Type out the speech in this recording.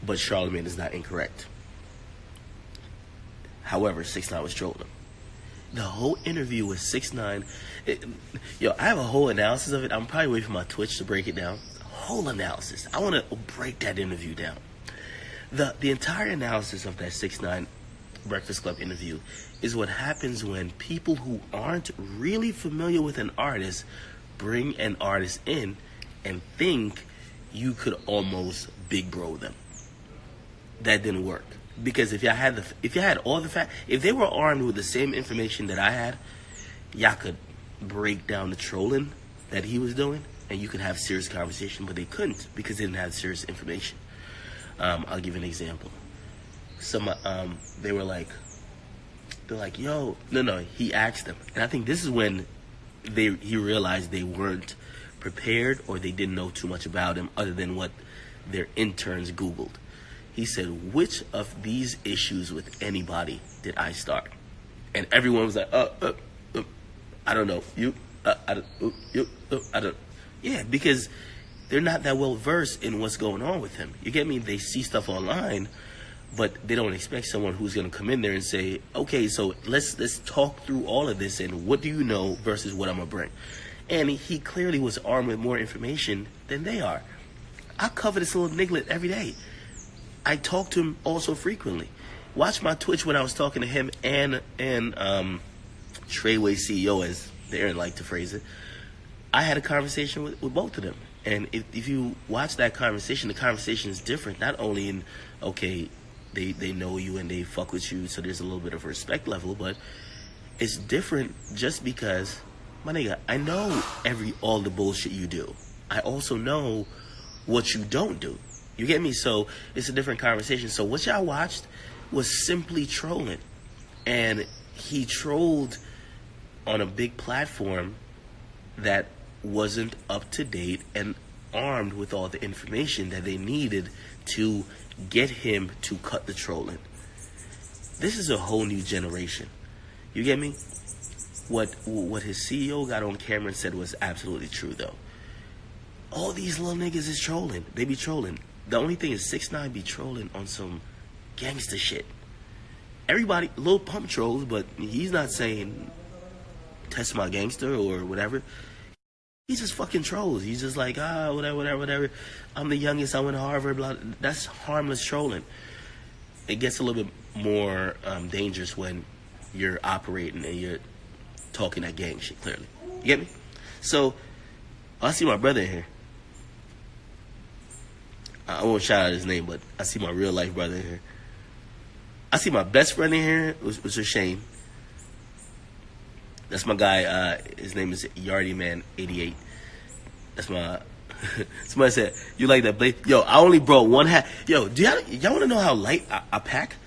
but Charlemagne is not incorrect. However, 6ix9ine was trolling him. The whole interview with 6ix9ine, yo, I have a whole analysis of it. I'm probably waiting for my Twitch to break it down. Whole analysis. I want to break that interview down. The entire analysis of that 6ix9ine Breakfast Club interview is what happens when people who aren't really familiar with an artist bring an artist in and think you could almost big bro them. That didn't work. Because if you had all the facts, if they were armed with the same information that I had, y'all could break down the trolling that he was doing, and you could have serious conversation. But they couldn't because they didn't have serious information. I'll give you an example. They're like, yo, no. He asked them, and I think this is when he realized they weren't prepared or they didn't know too much about him other than what their interns Googled. He said, which of these issues with anybody did I start? And everyone was like, I don't know. I don't. Yeah, because they're not that well versed in what's going on with him. You get me? They see stuff online, but they don't expect someone who's going to come in there and say, okay, so let's talk through all of this and what do you know versus what I'm going to bring. And he clearly was armed with more information than they are. I cover this little niglet every day. I talk to him also frequently. Watch my Twitch when I was talking to him and Treyway CEO, as Darren liked to phrase it. I had a conversation with both of them. And if you watch that conversation, the conversation is different. Not only in, okay, they know you and they fuck with you, so there's a little bit of a respect level, but it's different just because, my nigga, I know all the bullshit you do. I also know what you don't do. You get me? So it's a different conversation. So what y'all watched was simply trolling. And he trolled on a big platform that wasn't up to date and armed with all the information that they needed to get him to cut the trolling. This is a whole new generation. You get me? What his CEO got on camera and said was absolutely true, though. All these little niggas is trolling. They be trolling. The only thing is 6ix9ine be trolling on some gangster shit. Everybody, Lil Pump trolls, but he's not saying test my gangster or whatever. He just fucking trolls. He's just like, whatever. I'm the youngest, I went to Harvard, blah. That's harmless trolling. It gets a little bit more dangerous when you're operating and you're talking that gang shit, clearly. You get me? So, I see my brother in here. I won't shout out his name, but I see my real life brother in here. I see my best friend in here, which is Shane. That's my guy. His name is YardyMan88. That's my. Somebody said, you like that blade? Yo, I only brought one hat. Yo, y'all want to know how light I pack?